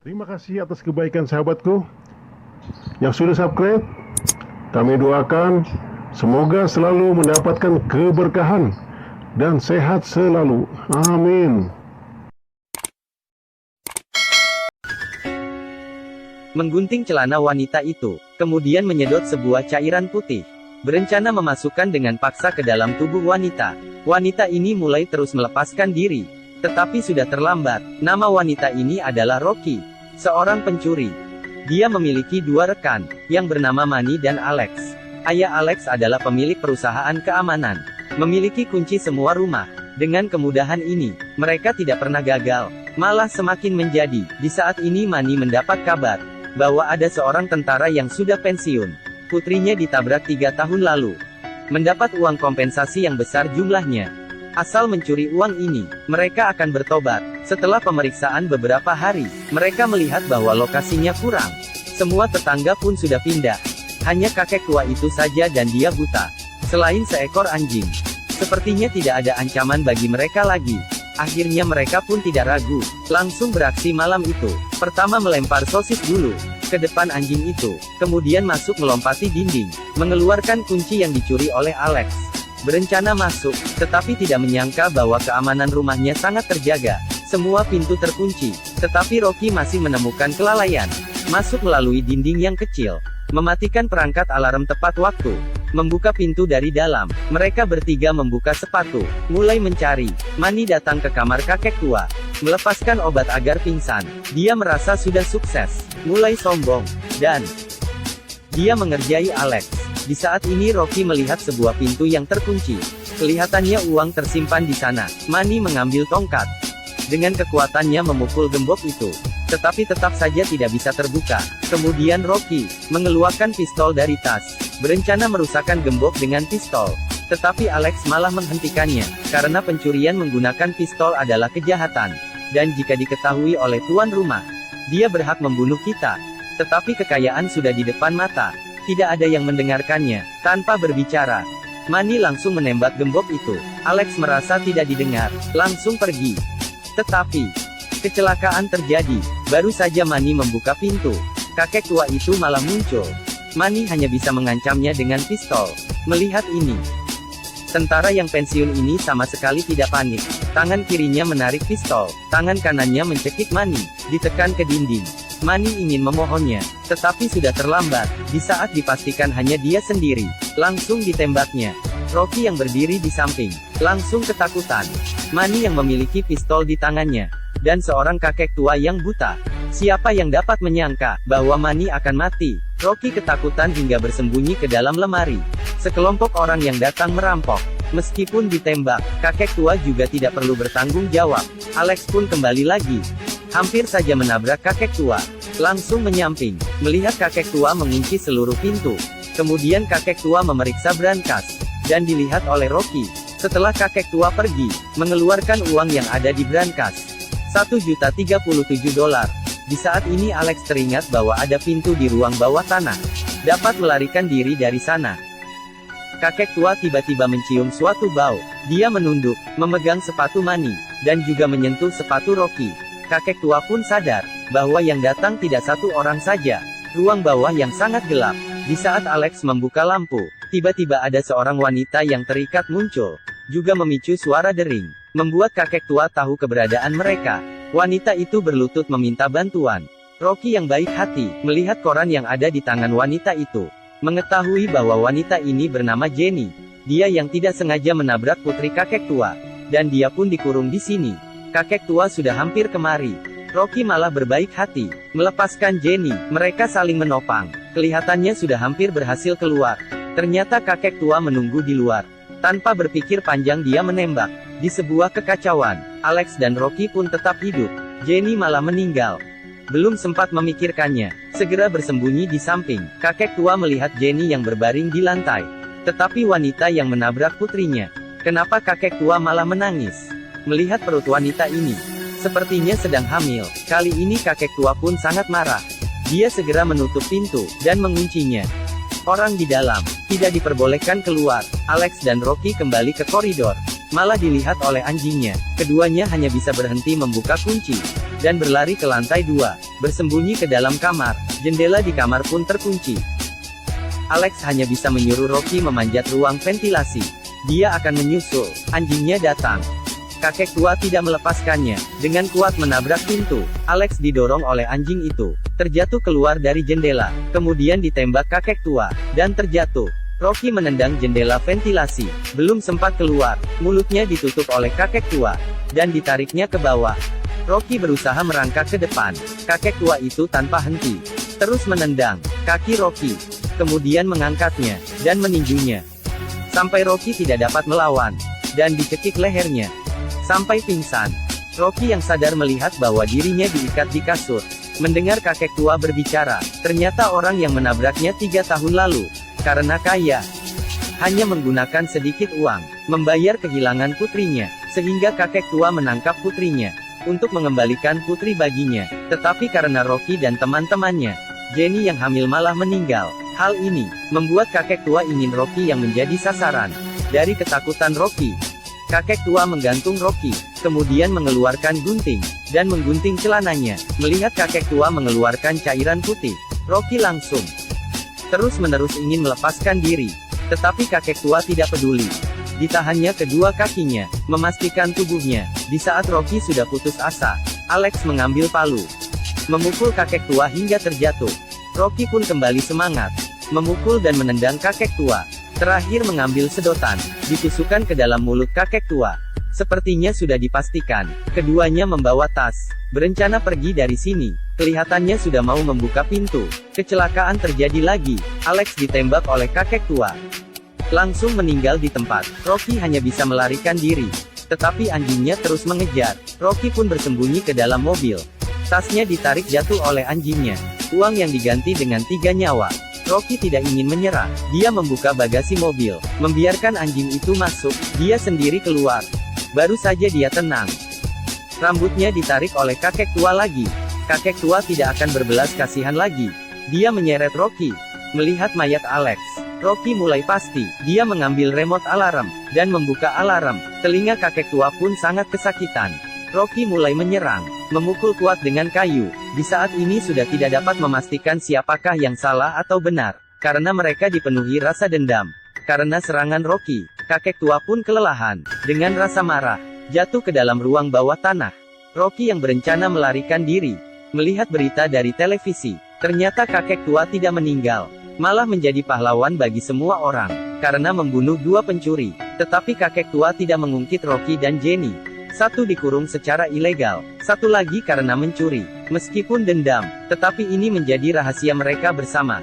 Terima kasih atas kebaikan sahabatku yang sudah subscribe. Kami doakan semoga selalu mendapatkan keberkahan dan sehat selalu. Amin. Menggunting celana wanita itu, kemudian menyedot sebuah cairan putih. Berencana memasukkan dengan paksa ke dalam tubuh wanita. Wanita ini mulai terus melepaskan diri. Tetapi sudah terlambat. Nama wanita ini adalah Rocky, seorang pencuri. Dia memiliki dua rekan, yang bernama Manny dan Alex. Ayah Alex adalah pemilik perusahaan keamanan, memiliki kunci semua rumah. Dengan kemudahan ini, mereka tidak pernah gagal, malah semakin menjadi. Di saat ini Manny mendapat kabar bahwa ada seorang tentara yang sudah pensiun. Putrinya ditabrak 3 tahun lalu. Mendapat uang kompensasi yang besar jumlahnya. Asal mencuri uang ini, mereka akan bertobat. Setelah pemeriksaan beberapa hari, mereka melihat bahwa lokasinya kurang. Semua tetangga pun sudah pindah. Hanya kakek tua itu saja dan dia buta. Selain seekor anjing, sepertinya tidak ada ancaman bagi mereka lagi. Akhirnya mereka pun tidak ragu, langsung beraksi malam itu. Pertama melempar sosis dulu ke depan anjing itu, kemudian masuk melompati dinding, mengeluarkan kunci yang dicuri oleh Alex. Berencana masuk, tetapi tidak menyangka bahwa keamanan rumahnya sangat terjaga. Semua pintu terkunci, tetapi Rocky masih menemukan kelalaian. Masuk melalui dinding yang kecil, mematikan perangkat alarm tepat waktu, membuka pintu dari dalam. Mereka bertiga membuka sepatu, mulai mencari. Manny datang ke kamar kakek tua, melepaskan obat agar pingsan. Dia merasa sudah sukses, mulai sombong, dan dia mengerjai Alex. Di saat ini Rocky melihat sebuah pintu yang terkunci. Kelihatannya uang tersimpan di sana. Manny mengambil tongkat. Dengan kekuatannya memukul gembok itu. Tetapi tetap saja tidak bisa terbuka. Kemudian Rocky mengeluarkan pistol dari tas, berencana merusakkan gembok dengan pistol. Tetapi Alex malah menghentikannya, karena pencurian menggunakan pistol adalah kejahatan. Dan jika diketahui oleh tuan rumah, dia berhak membunuh kita. Tetapi kekayaan sudah di depan mata. Tidak ada yang mendengarkannya. Tanpa berbicara, Manny langsung menembak gembok itu. Alex merasa tidak didengar, langsung pergi. Tetapi kecelakaan terjadi. Baru saja Manny membuka pintu, kakek tua itu malah muncul. Manny hanya bisa mengancamnya dengan pistol. Melihat ini, tentara yang pensiun ini sama sekali tidak panik. Tangan kirinya menarik pistol, tangan kanannya mencekik Manny, ditekan ke dinding. Manny ingin memohonnya, tetapi sudah terlambat. Di saat dipastikan hanya dia sendiri, langsung ditembaknya. Rocky yang berdiri di samping, langsung ketakutan. Manny yang memiliki pistol di tangannya, dan seorang kakek tua yang buta. Siapa yang dapat menyangka bahwa Manny akan mati? Rocky ketakutan hingga bersembunyi ke dalam lemari. Sekelompok orang yang datang merampok. Meskipun ditembak, kakek tua juga tidak perlu bertanggung jawab. Alex pun kembali lagi. Hampir saja menabrak kakek tua. Langsung menyamping. Melihat kakek tua mengunci seluruh pintu. Kemudian kakek tua memeriksa brankas. Dan dilihat oleh Rocky. Setelah kakek tua pergi, mengeluarkan uang yang ada di brankas. $1.037. Di saat ini Alex teringat bahwa ada pintu di ruang bawah tanah. Dapat melarikan diri dari sana. Kakek tua tiba-tiba mencium suatu bau. Dia menunduk, memegang sepatu Manny, dan juga menyentuh sepatu Rocky. Kakek tua pun sadar bahwa yang datang tidak satu orang saja. Ruang bawah yang sangat gelap. Di saat Alex membuka lampu, tiba-tiba ada seorang wanita yang terikat muncul, juga memicu suara dering, membuat kakek tua tahu keberadaan mereka. Wanita itu berlutut meminta bantuan. Rocky yang baik hati, melihat koran yang ada di tangan wanita itu, mengetahui bahwa wanita ini bernama Jenny. Dia yang tidak sengaja menabrak putri kakek tua, dan dia pun dikurung di sini. Kakek tua sudah hampir kemari. Rocky malah berbaik hati, melepaskan Jenny. Mereka saling menopang. Kelihatannya sudah hampir berhasil keluar. Ternyata kakek tua menunggu di luar. Tanpa berpikir panjang dia menembak. Di sebuah kekacauan, Alex dan Rocky pun tetap hidup. Jenny malah meninggal. Belum sempat memikirkannya, segera bersembunyi di samping. Kakek tua melihat Jenny yang berbaring di lantai. Tetapi wanita yang menabrak putrinya. Kenapa kakek tua malah menangis? Melihat perut wanita ini, sepertinya sedang hamil. Kali ini kakek tua pun sangat marah. Dia segera menutup pintu, dan menguncinya. Orang di dalam, tidak diperbolehkan keluar. Alex dan Rocky kembali ke koridor. Malah dilihat oleh anjingnya. Keduanya hanya bisa berhenti membuka kunci. dan berlari ke lantai 2, bersembunyi ke dalam kamar. Jendela di kamar pun terkunci. Alex hanya bisa menyuruh Rocky memanjat ruang ventilasi. Dia akan menyusul. Anjingnya datang. Kakek tua tidak melepaskannya. Dengan kuat menabrak pintu. Alex didorong oleh anjing itu, terjatuh keluar dari jendela, kemudian ditembak kakek tua, dan terjatuh. Rocky menendang jendela ventilasi. Belum sempat keluar, mulutnya ditutup oleh kakek tua, dan ditariknya ke bawah. Rocky berusaha merangkak ke depan. Kakek tua itu tanpa henti terus menendang kaki Rocky, kemudian mengangkatnya, dan meninjunya. Sampai Rocky tidak dapat melawan, dan dicekik lehernya sampai pingsan. Rocky yang sadar melihat bahwa dirinya diikat di kasur. Mendengar kakek tua berbicara, ternyata orang yang menabraknya 3 tahun lalu, karena kaya, hanya menggunakan sedikit uang, membayar kehilangan putrinya, sehingga kakek tua menangkap putrinya, untuk mengembalikan putri baginya. Tetapi karena Rocky dan teman-temannya, Jenny yang hamil malah meninggal. Hal ini, membuat kakek tua ingin Rocky yang menjadi sasaran. Dari ketakutan Rocky, kakek tua menggantung Rocky, kemudian mengeluarkan gunting, dan menggunting celananya. Melihat kakek tua mengeluarkan cairan putih, Rocky langsung terus-menerus ingin melepaskan diri. Tetapi kakek tua tidak peduli. Ditahannya kedua kakinya, memastikan tubuhnya. Di saat Rocky sudah putus asa, Alex mengambil palu, memukul kakek tua hingga terjatuh. Rocky pun kembali semangat, memukul dan menendang kakek tua. Terakhir mengambil sedotan, ditusukkan ke dalam mulut kakek tua. Sepertinya sudah dipastikan, keduanya membawa tas, berencana pergi dari sini. Kelihatannya sudah mau membuka pintu. Kecelakaan terjadi lagi. Alex ditembak oleh kakek tua, langsung meninggal di tempat. Rocky hanya bisa melarikan diri, tetapi anjingnya terus mengejar. Rocky pun bersembunyi ke dalam mobil. Tasnya ditarik jatuh oleh anjingnya. Uang yang diganti dengan 3 nyawa. Rocky tidak ingin menyerah. Dia membuka bagasi mobil, membiarkan anjing itu masuk. Dia sendiri keluar. Baru saja dia tenang, rambutnya ditarik oleh kakek tua lagi. Kakek tua tidak akan berbelas kasihan lagi. Dia menyeret Rocky. Melihat mayat Alex, Rocky mulai pasti. Dia mengambil remote alarm, dan membuka alarm. Telinga kakek tua pun sangat kesakitan. Rocky mulai menyerang, memukul kuat dengan kayu. Di saat ini sudah tidak dapat memastikan siapakah yang salah atau benar, karena mereka dipenuhi rasa dendam. Karena serangan Rocky, kakek tua pun kelelahan. Dengan rasa marah, jatuh ke dalam ruang bawah tanah. Rocky yang berencana melarikan diri, melihat berita dari televisi. Ternyata kakek tua tidak meninggal, malah menjadi pahlawan bagi semua orang, karena membunuh 2 pencuri. Tetapi kakek tua tidak mengungkit Rocky dan Jenny. Satu dikurung secara ilegal, satu lagi karena mencuri. Meskipun dendam, tetapi ini menjadi rahasia mereka bersama.